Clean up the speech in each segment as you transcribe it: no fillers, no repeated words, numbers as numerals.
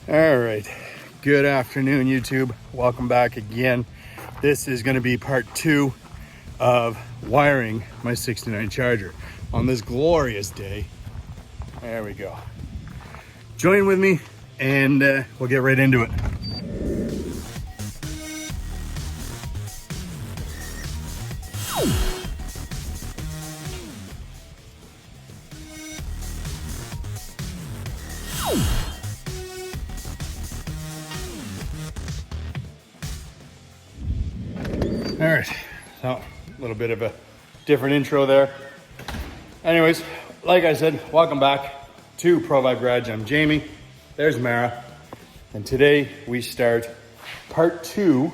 All right, good afternoon, YouTube. Welcome back again. This is going to be part 2 of wiring my 69 Charger on this glorious day. There we go. Join with me and we'll get right into it. All right, so a little bit of a different intro there. Anyways, like I said, welcome back to Pro Vibe Garage. I'm Jamie, there's Mara, and today we start part 2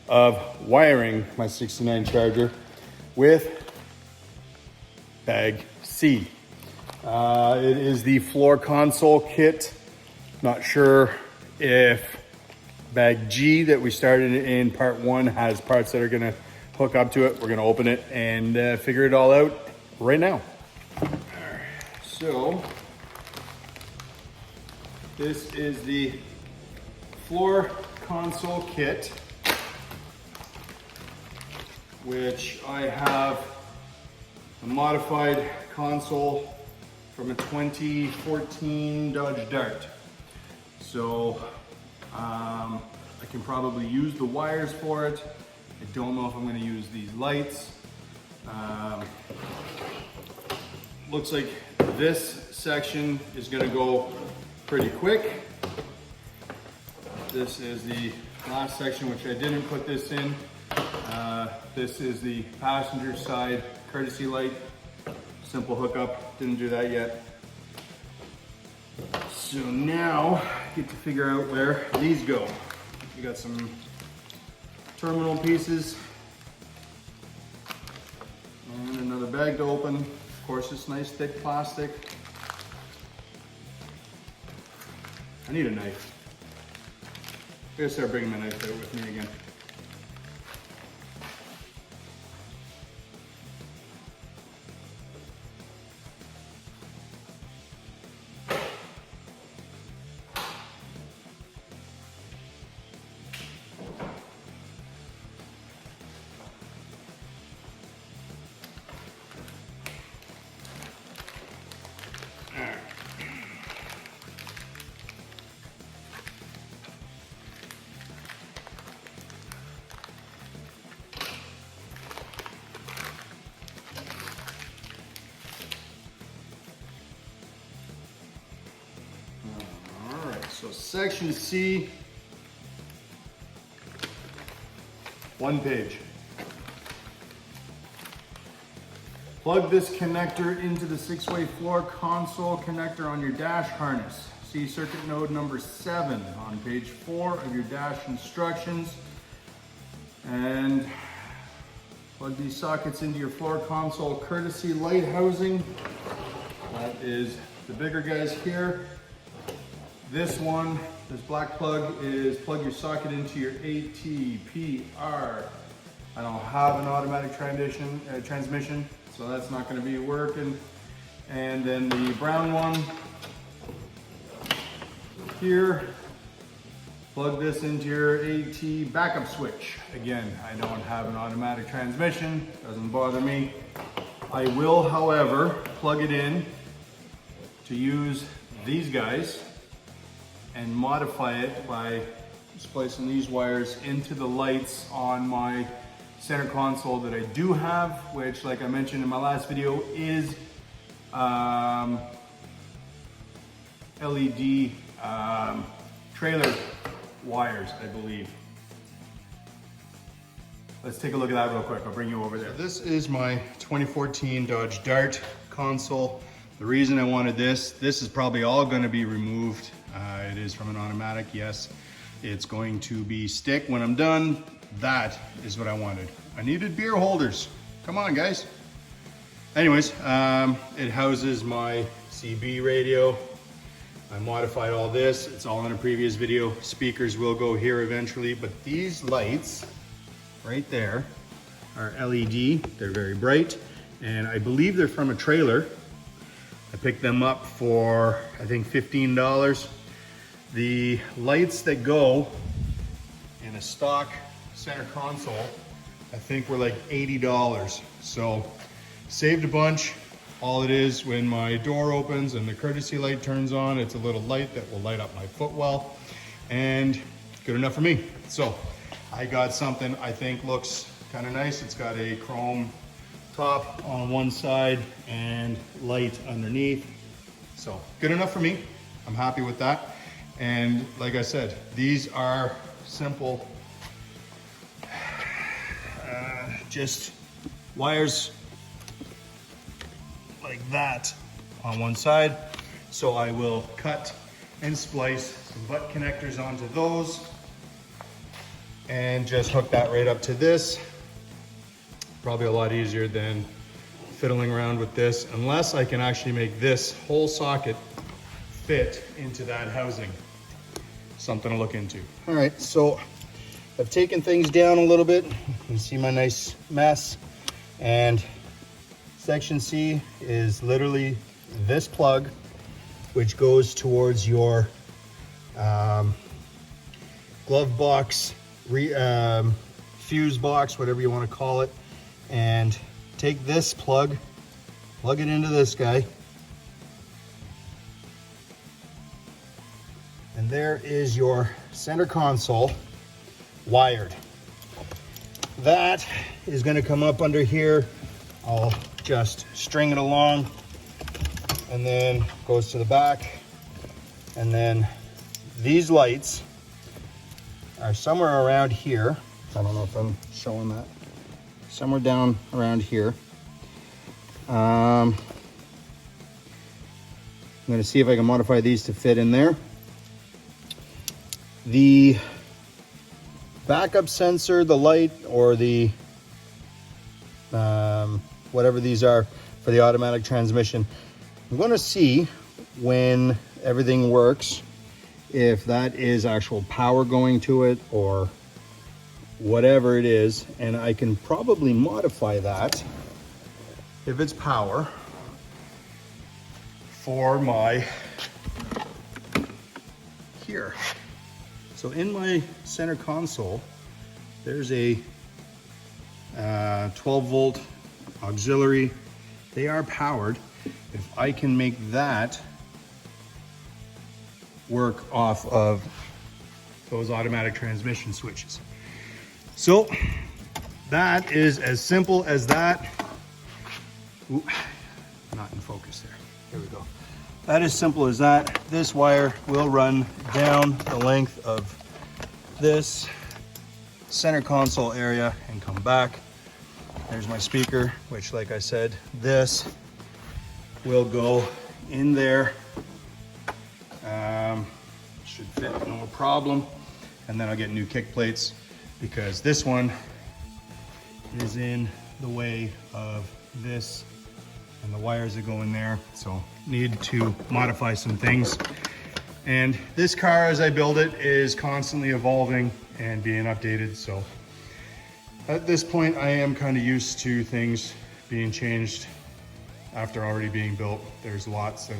of wiring my 69 Charger with bag C. It is the floor console kit. Not sure if bag G that we started in part 1 has parts that are gonna hook up to it. We're gonna open it and figure it all out right now. So this is the floor console kit, which I have a modified console from a 2014 Dodge Dart. So I can probably use the wires for it. I don't know if I'm going to use these lights. Looks like this section is going to go pretty quick. This is the last section, which I didn't put this in. This is the passenger side courtesy light. Simple hookup, didn't do that yet. So now I get to figure out where these go. We got some terminal pieces and another bag to open. Of course, this nice thick plastic. I need a knife. I gotta start bringing my knife out with me again. So section C, 1 page. Plug this connector into the 6-way floor console connector on your dash harness. See circuit node number 7 on page 4 of your dash instructions. And plug these sockets into your floor console courtesy light housing. That is the bigger guys here. This one, this black plug, is plug your socket into your ATPR. I don't have an automatic transmission, so that's not going to be working. And then the brown one here, plug this into your AT backup switch. Again, I don't have an automatic transmission, doesn't bother me. I will, however, plug it in to use these guys and modify it by splicing these wires into the lights on my center console that I do have, which, like I mentioned in my last video, is LED trailer wires, I believe. Let's take a look at that real quick. I'll bring you over there. This is my 2014 Dodge Dart console. The reason I wanted this is probably all going to be removed. It is from an automatic, yes. It's going to be stick when I'm done. That is what I wanted. I needed beer holders. Come on, guys. Anyways, it houses my CB radio. I modified all this. It's all in a previous video. Speakers will go here eventually, but these lights right there are LED. They're very bright, and I believe they're from a trailer. I picked them up for, I think, $15. The lights that go in a stock center console, I think were like $80. So saved a bunch. All it is, when my door opens and the courtesy light turns on, it's a little light that will light up my footwell, and good enough for me. So I got something I think looks kind of nice. It's got a chrome top on one side and light underneath. So good enough for me. I'm happy with that. And like I said, these are simple, just wires like that on one side. So I will cut and splice some butt connectors onto those and just hook that right up to this. Probably a lot easier than fiddling around with this, unless I can actually make this whole socket fit into that housing. Something to look into. All right, so I've taken things down a little bit. You can see my nice mess, and section C is literally this plug, which goes towards your glove box, fuse box, whatever you want to call it. And take this plug, plug it into this guy, and there is your center console wired. That is going to come up under here. I'll just string it along, and then goes to the back. And then these lights are somewhere around here. I don't know if I'm showing that. Somewhere down around here. I'm going to see if I can modify these to fit in there. The backup sensor, the light, or the whatever these are for the automatic transmission, I'm going to see when everything works if that is actual power going to it or whatever it is, and I can probably modify that if it's power for my here. So in my center console, there's a 12 volt auxiliary. They are powered. If I can make that work off of those automatic transmission switches. So that is as simple as that. Ooh, not in focus there. There we go. That is simple as that. This wire will run down the length of this center console area and come back. There's my speaker, which, like I said, this will go in there. Should fit no problem. And then I'll get new kick plates, because this one is in the way of this, and the wires that go in there. So need to modify some things. And this car, as I build it, is constantly evolving and being updated. So at this point, I am kind of used to things being changed after already being built. There's lots of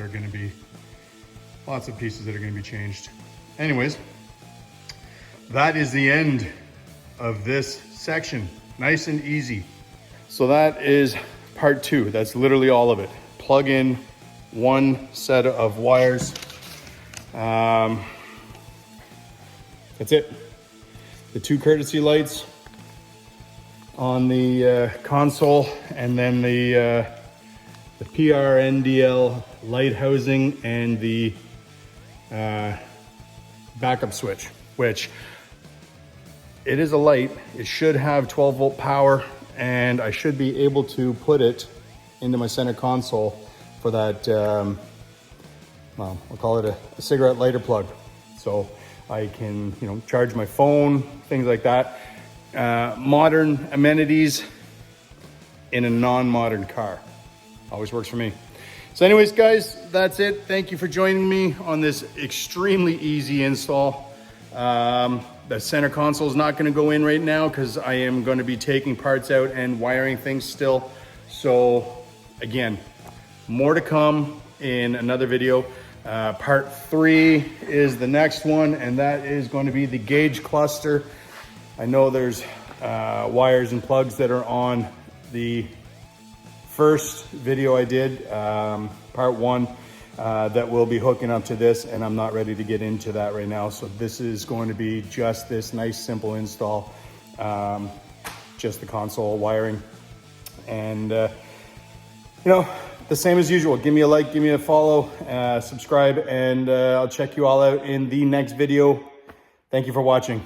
pieces that are going to be changed. Anyways, that is the end of this section. Nice and easy. So that is part 2. That's literally all of it. Plug in one set of wires. That's it. The 2 courtesy lights on the console, and then the PRNDL light housing, and the backup switch, which it is a light. It should have 12 volt power, and I should be able to put it into my center console for that, well, I'll call it a cigarette lighter plug. So I can, charge my phone, things like that. Modern amenities in a non-modern car. Always works for me. So anyways, guys, that's it. Thank you for joining me on this extremely easy install. The center console is not going to go in right now because I am going to be taking parts out and wiring things still. So again, more to come in another video. Part 3 is the next one, and that is going to be the gauge cluster. I know there's wires and plugs that are on the first video I did, part 1, that will be hooking up to this, and I'm not ready to get into that right now. So this is going to be just this nice simple install, just the console wiring. And you know, the same as usual, give me a like, give me a follow, subscribe, and I'll check you all out in the next video. Thank you for watching.